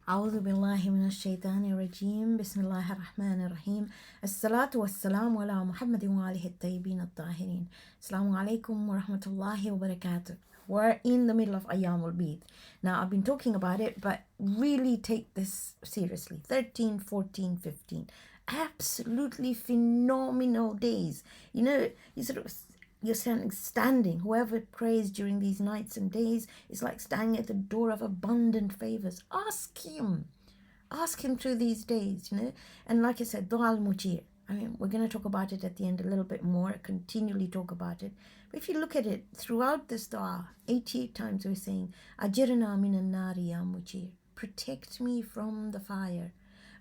أعوذ بالله من الشيطان الرجيم بسم الله الرحمن الرحيم الصلاة والسلام على محمد وآله الطيبين الطاهرين. Assalamu alaikum wa rahmatullahi wa barakatuh. We're in the middle of AYAAMUL BIYDH. Now I've been talking about it, but really take this seriously. 13, 14, 15. Absolutely phenomenal days. You know, you're standing. Whoever prays during these nights and days is like standing at the door of abundant favors. Ask him through these days, And like I said, dua al-Mujeer. I mean, we're going to talk about it at the end a little bit more, continually talk about it. But if you look at it, throughout this dua, 88 times we're saying, Ajirna minan nari ya Mujeer. Protect me from the fire.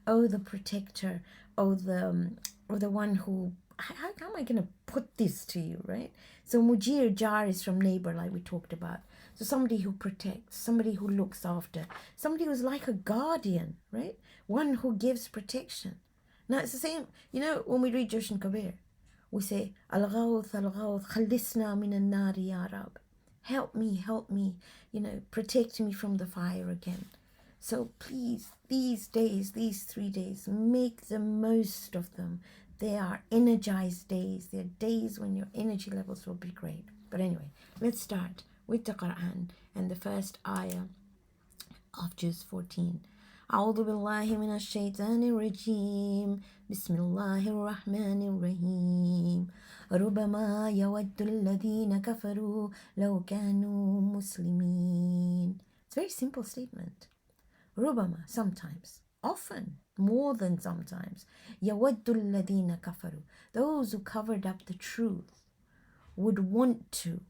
Oh, the protector. Oh, the one who... How am I going to put this to you, right? So Mujeer, jar is from neighbor, like we talked about. So somebody who protects, somebody who looks after, somebody who's like a guardian, right? One who gives protection. Now it's the same, when we read Joshan Kabir, we say, Al-Ghawth, Khalisna min al-nari ya Rab. Help me, protect me from the fire again. So please, these days, these 3 days, make the most of them. They are energized days. They're days when your energy levels will be great. But anyway, let's start with the Qur'an and the first ayah of Juz 14. أعوذ بالله من الشيطان الرجيم بسم الله الرحمن الرحيم ربما يود الذين كفروا لو كانوا مسلمين. It's a very simple statement. ربما, sometimes, often, more than sometimes. يود الذين كفروا, those who covered up the truth would want to.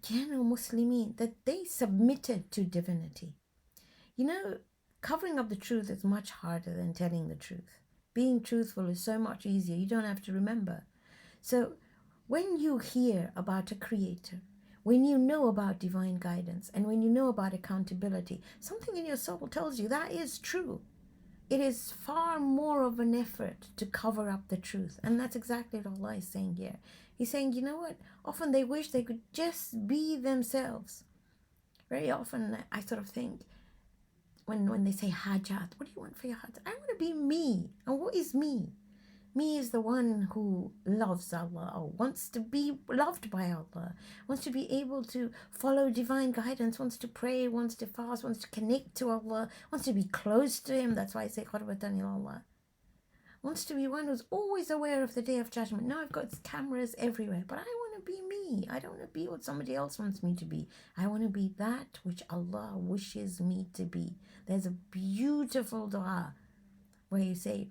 كانوا مسلمين, that they submitted to divinity. Covering up the truth is much harder than telling the truth. Being truthful is so much easier. You don't have to remember. So when you hear about a creator, when you know about divine guidance, and when you know about accountability, something in your soul tells you that is true. It is far more of an effort to cover up the truth. And that's exactly what Allah is saying here. He's saying, you know what? Often they wish they could just be themselves. Very often I sort of think, when they say hajat, what do you want for your hajat? I want to be me. And what is me? Me is the one who loves Allah, or wants to be loved by Allah, wants to be able to follow divine guidance, wants to pray, wants to fast, wants to connect to Allah, wants to be close to Him. That's why I say Ramadhan Allah. Wants to be one who's always aware of the Day of Judgment. Now I've got cameras everywhere, but I want to be me. I don't want to be what somebody else wants me to be. I want to be that which Allah wishes me to be. There's a beautiful dua where you say,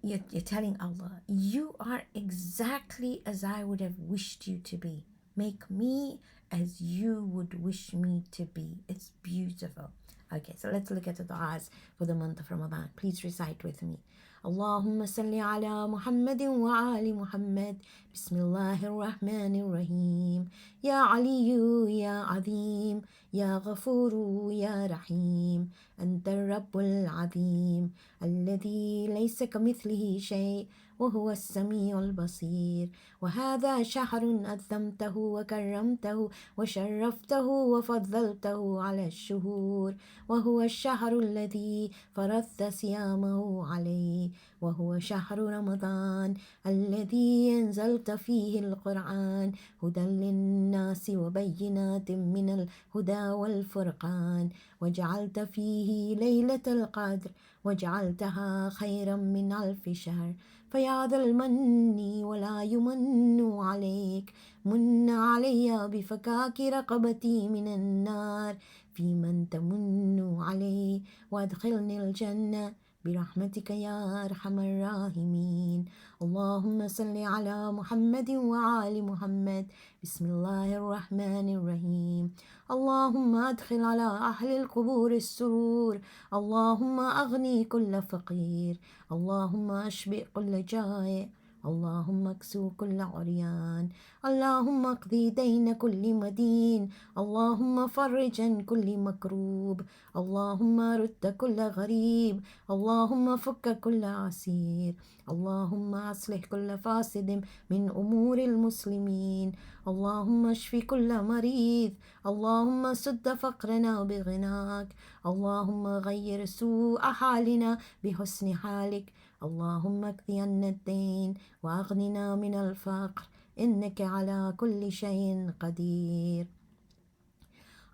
you're telling Allah, you are exactly as I would have wished you to be. Make me as you would wish me to be. It's beautiful. Okay, so let's look at the du'as for the month of Ramadan. Please recite with me. Allahumma salli ala Muhammadin wa ali Muhammad. Bismillahir Rahmanir Rahim. Ya ALIYYU ya AZHEEM. Ya Ghafuru ya Rahim. Anta Rabbul Azim. الذي ليس كمثله شيء وهو السميع البصير وهذا شهر أذمته وكرمته وشرفته وفضلته على الشهور وهو الشهر الذي فرضت صيامه عليه وهو شهر رمضان الذي أنزلت فيه القرآن هدى للناس وبينات من الهدى والفرقان وجعلت فيه ليلة القدر وجعلتها خيرا من 1000 شهر فيا ذا المن ولا يمن عليك من علي بفكاك رقبتي من النار في من تمن عليه وادخلني الجنة برحمتك يا أرحم الراحمين اللهم صل على محمد وآل محمد بسم الله الرحمن الرحيم اللهم أدخل على أهل القبور السرور اللهم أغني كل فقير اللهم أشبع كل جائع اللهم اكسو كل عريان، اللهم اقضي دين كل مدين، اللهم فرج عن كل مكروب، اللهم رد كل غريب، اللهم فك كل عسير، اللهم أصلح كل فاسد من أمور المسلمين، اللهم اشف كل مريض، اللهم سد فقرنا بغناك، اللهم غير سوء حالنا بحسن حالك، اللهم اقض عنا الدين وأغننا من الفقر إنك على كل شيء قدير.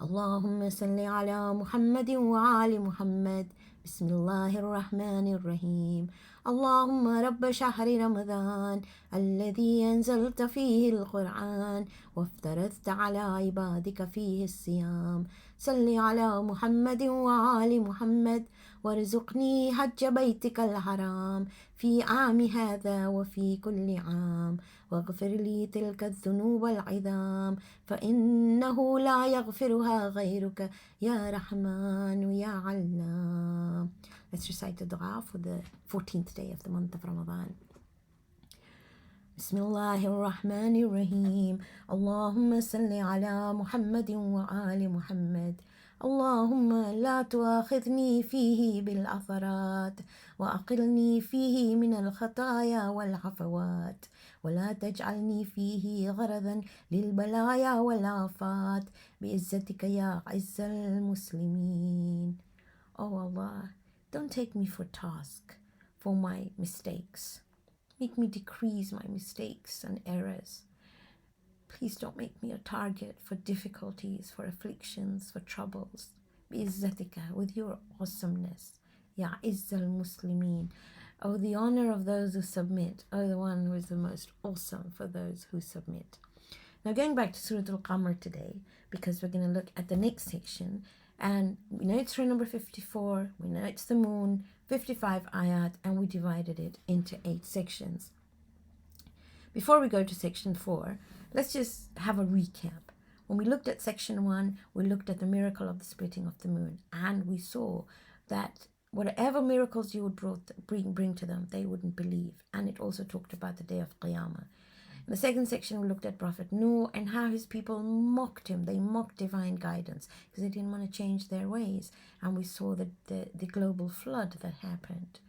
اللهم صل على محمد وآل محمد. بسم الله الرحمن الرحيم. اللهم رب شهر رمضان الذي أنزلت فيه القرآن وافترضت على عبادك فيه الصيام، صل على محمد وآل محمد وارزقني حج بيتك الحرام في عام هذا وفي كل عام، واغفر لي تلك الذنوب العظام فإنه لا يغفرها غيرك يا رحمن يا علام. Let's recite the dua for the 14th day of the month of Ramadan. بسم الله الرحمن الرحيم. اللهم صل على محمد وآل محمد. اللهم لا تؤاخذني فيه بالعثرات وأقلني فيه من الخطايا والعفوات، ولا تجعلني فيه غرضا للبلايا والآفات بعزتك يا عز المسلمين. Oh Allah, don't take me for task for my mistakes. Make me decrease my mistakes and errors. Please don't make me a target for difficulties, for afflictions, for troubles. Bi'izzatika, with your awesomeness. Ya Izzal Muslimin. Oh, the honor of those who submit. Oh, the one who is the most awesome for those who submit. Now, going back to Sura Al Qamar today, because we're going to look at the next section. And we know it's surah number 54. We know it's the moon, 55 ayat, and we divided it into 8 sections. Before we go to section 4, let's just have a recap. When we looked at section 1, we looked at the miracle of the splitting of the moon, and we saw that whatever miracles you would bring to them, they wouldn't believe. And it also talked about the day of Qiyamah. In the second section, we looked at Prophet Nuh and how his people mocked him. They mocked divine guidance because they didn't want to change their ways. And we saw the global flood that happened.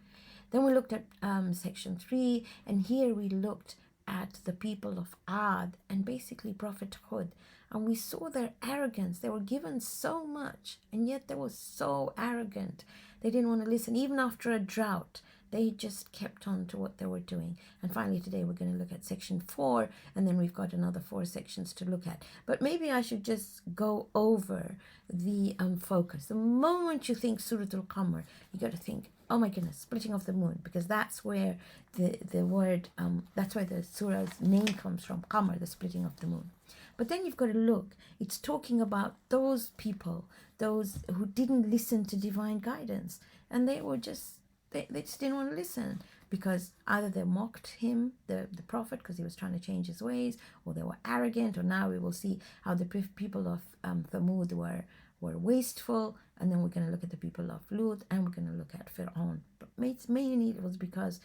Then we looked at section 3, and here we looked at the people of Ad and basically Prophet Hud. And we saw their arrogance. They were given so much, and yet they were so arrogant. They didn't want to listen. Even after a drought, they just kept on to what they were doing. And finally today we're going to look at section 4, and then we've got another 4 sections to look at. But maybe I should just go over the focus. The moment you think Surah Al Qamar, you got to think, oh my goodness, splitting of the moon, because that's where the word, that's where the surah's name comes from, Qamar, the splitting of the moon. But then you've got to look, it's talking about those people, those who didn't listen to divine guidance, and they were just, they just didn't want to listen, because either they mocked him, the prophet, because he was trying to change his ways, or they were arrogant, or now we will see how the people of Thamud were wasteful, and then we're going to look at the people of Lut, and we're going to look at Fir'aun. But mainly it was because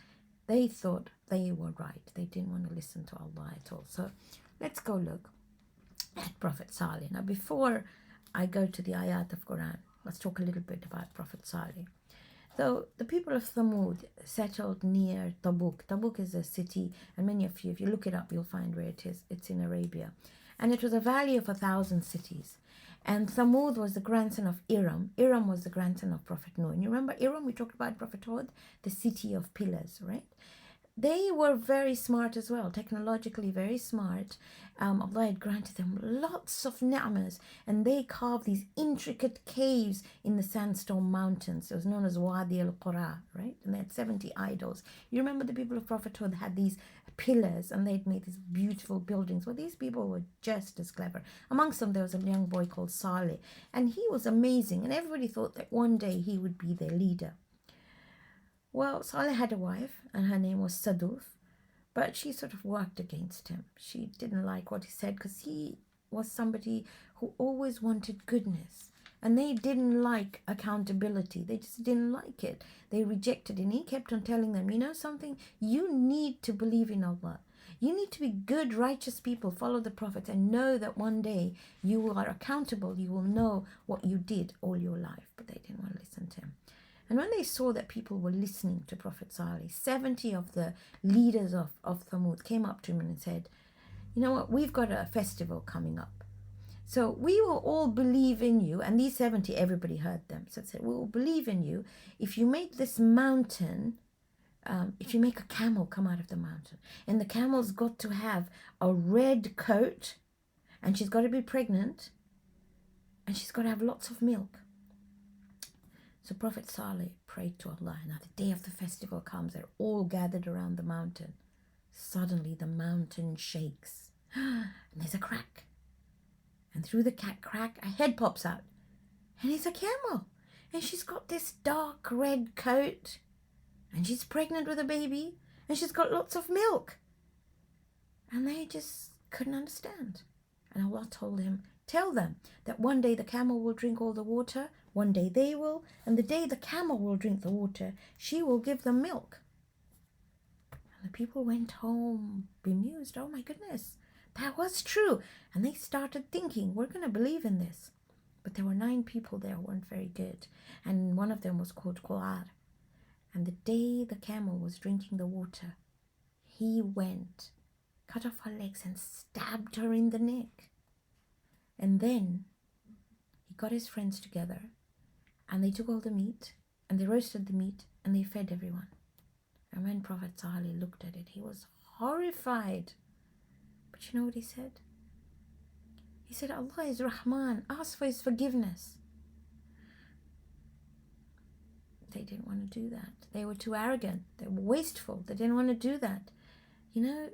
they thought they were right. They didn't want to listen to Allah at all. So let's go look at Prophet Salih. Now, before I go to the ayat of Quran, let's talk a little bit about Prophet Salih. So the people of Thamud settled near Tabuk. Tabuk is a city, and many of you, if you look it up, you'll find where it is. It's in Arabia. And it was a valley of 1,000 cities. And Thamud was the grandson of Iram. Iram was the grandson of Prophet Noah. And you remember Iram, we talked about Prophet Hud, the city of pillars, right? They were very smart as well, technologically very smart. Allah had granted them lots of ni'mas, and they carved these intricate caves in the sandstone mountains. It was known as Wadi al-Qura, right? And they had 70 idols. You remember the people of Prophet Hud had these pillars, and they'd made these beautiful buildings. Well, these people were just as clever. Amongst them, there was a young boy called Salih, and he was amazing, and everybody thought that one day he would be their leader. Well, Salih had a wife, and her name was Saduf, but she sort of worked against him. She didn't like what he said, because he was somebody who always wanted goodness. And they didn't like accountability. They just didn't like it. They rejected it. And he kept on telling them, you know something? You need to believe in Allah. You need to be good, righteous people, follow the Prophet, and know that one day you are accountable. You will know what you did all your life. But they didn't want to listen to him. And when they saw that people were listening to Prophet Salih, 70 of the leaders of Thamud came up to him and said, you know what, we've got a festival coming up. So we will all believe in you. And these 70, everybody heard them. So it said, we will believe in you if you make this mountain, if you make a camel come out of the mountain. And the camel's got to have a red coat, and she's got to be pregnant, and she's got to have lots of milk. So Prophet Salih prayed to Allah. Now the day of the festival comes, they're all gathered around the mountain. Suddenly the mountain shakes, and there's a crack. And through the crack, a head pops out. And it's a camel. And she's got this dark red coat. And she's pregnant with a baby. And she's got lots of milk. And they just couldn't understand. And Allah told him, tell them that one day the camel will drink all the water. One day they will. And the day the camel will drink the water, she will give them milk. And the people went home bemused. Oh my goodness. That was true. And they started thinking, we're going to believe in this. But there were 9 people there who weren't very good. And one of them was called Qur'an. And the day the camel was drinking the water, he went, cut off her legs and stabbed her in the neck. And then he got his friends together and they took all the meat and they roasted the meat and they fed everyone. And when Prophet Salih looked at it, he was horrified. But you know what he said? He said, Allah is Rahman. Ask for his forgiveness. They didn't want to do that. They were too arrogant. They were wasteful. They didn't want to do that. You know,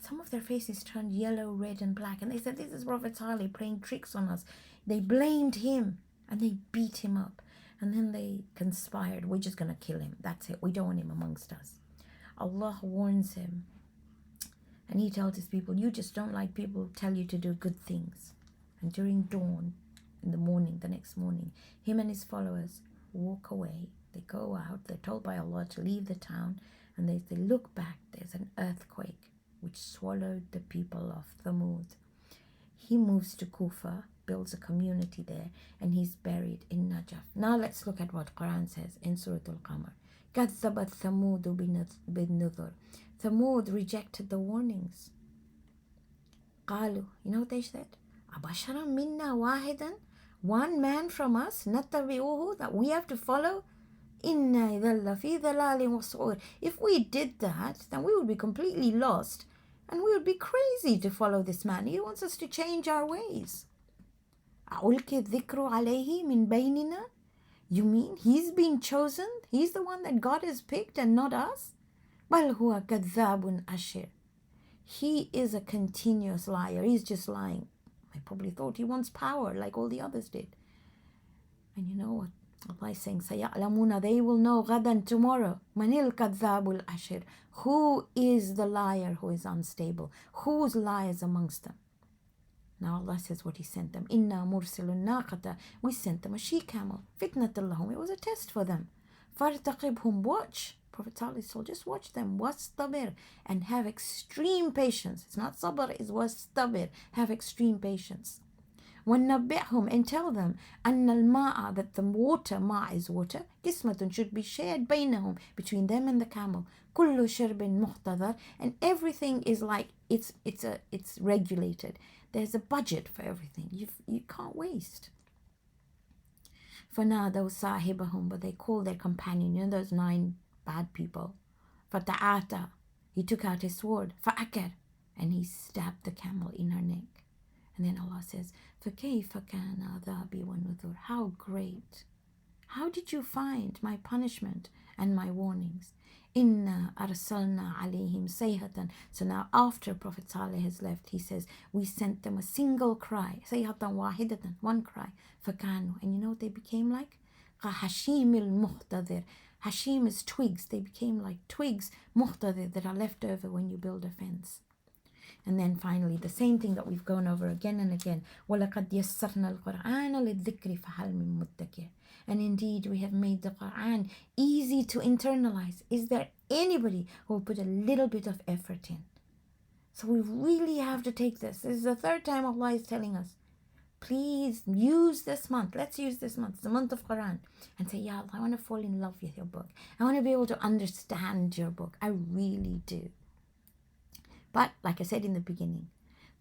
some of their faces turned yellow, red, and black. And they said, this is Prophet Salih playing tricks on us. They blamed him and they beat him up. And then they conspired. We're just going to kill him. That's it. We don't want him amongst us. Allah warns him. And he tells his people, you just don't like people who tell you to do good things. And during dawn, in the morning, the next morning, him and his followers walk away. They go out. They're told by Allah to leave the town. And they look back. There's an earthquake which swallowed the people of Thamud. He moves to Kufa, builds a community there, and he's buried in Najaf. Now let's look at what Quran says in Sura Al Qamar. كَذَّبَتْ ثَمُودُ بِالنُّذُرِ. Thamud rejected the warnings. قالوا, you know what they said? أَبَشَرًا مِنَّا وَاحِدًا. One man from us, نَتَّبِعُهُ, that we have to follow. إِنَّا إِذًا لَفِي ضَلَالٍ وَسُعُورٍ. If we did that, then we would be completely lost. And we would be crazy to follow this man. He wants us to change our ways. أَعُلْكِ الذِّكْرُ عَلَيْهِ مِنْ بَيْنِنَا. You mean he's been chosen? He's the one that God has picked and not us? بَلْ هُوَ كَذَّابٌ أَشِرٌ. He is a continuous liar. He's just lying. I probably thought he wants power like all the others did. And you know what? Allah is saying, سَيَعْلَمُونَ. They will know غَدًا, tomorrow. مَنِ الْكَذَّابُ الْأَشِرُ. Who is the liar who is unstable? Whose lies amongst them? Now Allah says what he sent them. إِنَّا مُرْسِلُ النَّاقَةَ. We sent them a she-camel. فِتْنَةً لَهُمْ. It was a test for them. فَارْتَقِبْهُمْ. Watch. Prophet Salih told, just watch them. وَاسْتَبِرْ. And have extreme patience. It's not sabr, it's وَاسْتَبِرْ. Have extreme patience. وَنَبِّعْهُمْ. And tell them أَنَّ الْمَاءَ. That the water, ma is water, قِسْمَةٌ should be shared بَيْنَهُم. Between them and the camel. كُلُّ شَرْبٍ مُحْتَضَرٍ. And everything is like, it's regulated. There's a budget for everything. You can't waste. فَنَادَوْا صَاحِبَهُمْ. But they called their companion, you know those 9 bad people. فَتَعَاتَى. He took out his sword. فَأَكَرْ. And he stabbed the camel in her neck. And then Allah says, فَكَيْفَ كَانَ عَذَابِي وَنُذُرِ. How great. How did you find my punishment and my warnings? إِنَّا أَرْسَلْنَا عَلَيْهِمْ صَيْحَةً. So now after Prophet Salih has left, he says, we sent them a single cry. صَيْحَةً وَاحِدَةً. One cry. فَكَانُوا. And you know what they became like? كَحَشِيمِ الْمُحْتَضِرِ. Hashim is twigs. They became like twigs, muhtadir, that are left over when you build a fence. And then finally, the same thing that we've gone over again and again. وَلَقَدْ يَسَّرْنَا الْقُرْآنَ لِلذِّكْرِ فَهَلْ مِن مُدَّكِرٍ. And indeed, we have made the Qur'an easy to internalize. Is there anybody who will put a little bit of effort in? So we really have to take this. This is the third time Allah is telling us, please use this month. Let's use this month, the month of Quran, and say, Ya Allah, I want to fall in love with your book. I want to be able to understand your book. I really do. But like I said in the beginning,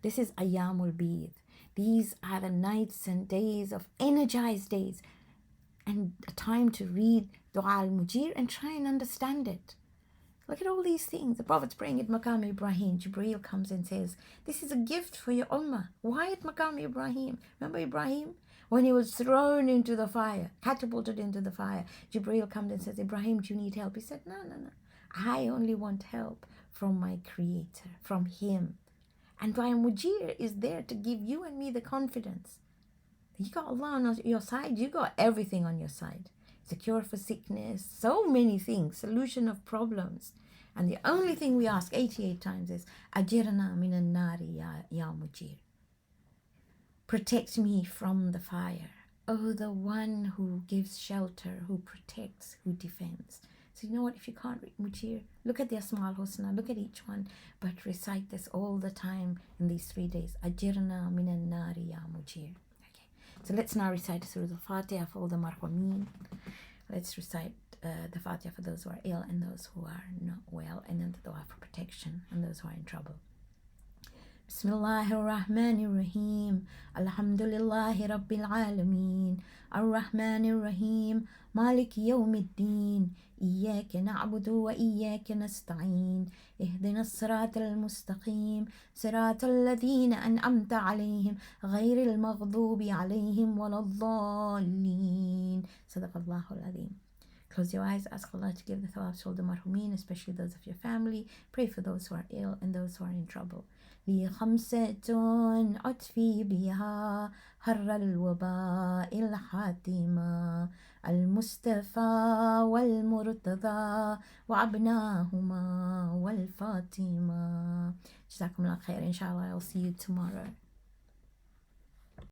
this is AYAAMUL BIYDH. These are the nights and days of energized days, and a time to read Dua al-Mujeer and try and understand it. Look at all these things. The Prophet's praying at Maqam Ibrahim. Jibreel comes and says, this is a gift for your ummah. Why at Maqam Ibrahim? Remember Ibrahim? When he was thrown into the fire, catapulted into the fire, Jibreel comes and says, Ibrahim, do you need help? He said, no. I only want help from my Creator, from Him. And Dua al-Mujeer is there to give you and me the confidence. You got Allah on your side. You got everything on your side. It's a cure for sickness, so many things, solution of problems. And the only thing we ask 88 times is, Ajirna minan nari ya Mujeer. Protect me from the fire. Oh, the one who gives shelter, who protects, who defends. So you know what, if you can't read Mujeer, look at the Asma al-Husna, look at each one, but recite this all the time in these 3 days. Ajirna minan nari ya Mujeer. So let's now recite Surah Al-Fatiha for all the marhameen. Let's recite the Fatiha for those who are ill and those who are not well, and then the dua for protection and those who are in trouble. Bismillahir Rahmanir Rahim. Alhamdulillahi Rabbil Alameen. Ar-Rahmanir Rahim. Maliki Yawmiddin. إياك نعبد وإياك نستعين اهدنا الصراط المستقيم صراط الذين أنعمت عليهم غير المغضوب عليهم ولا الضالين. صدق الله العظيم. Close your eyes, ask Allah to give the thawab to all the marhumin, especially those of your family. Pray for those who are ill and those who are in trouble. لي خمسة أطفي بها حر الوباء الحاتمة المصطفى والمرتضى وابناهما والفاطمة. جزاكم الله خير. Inshallah, I'll see you tomorrow.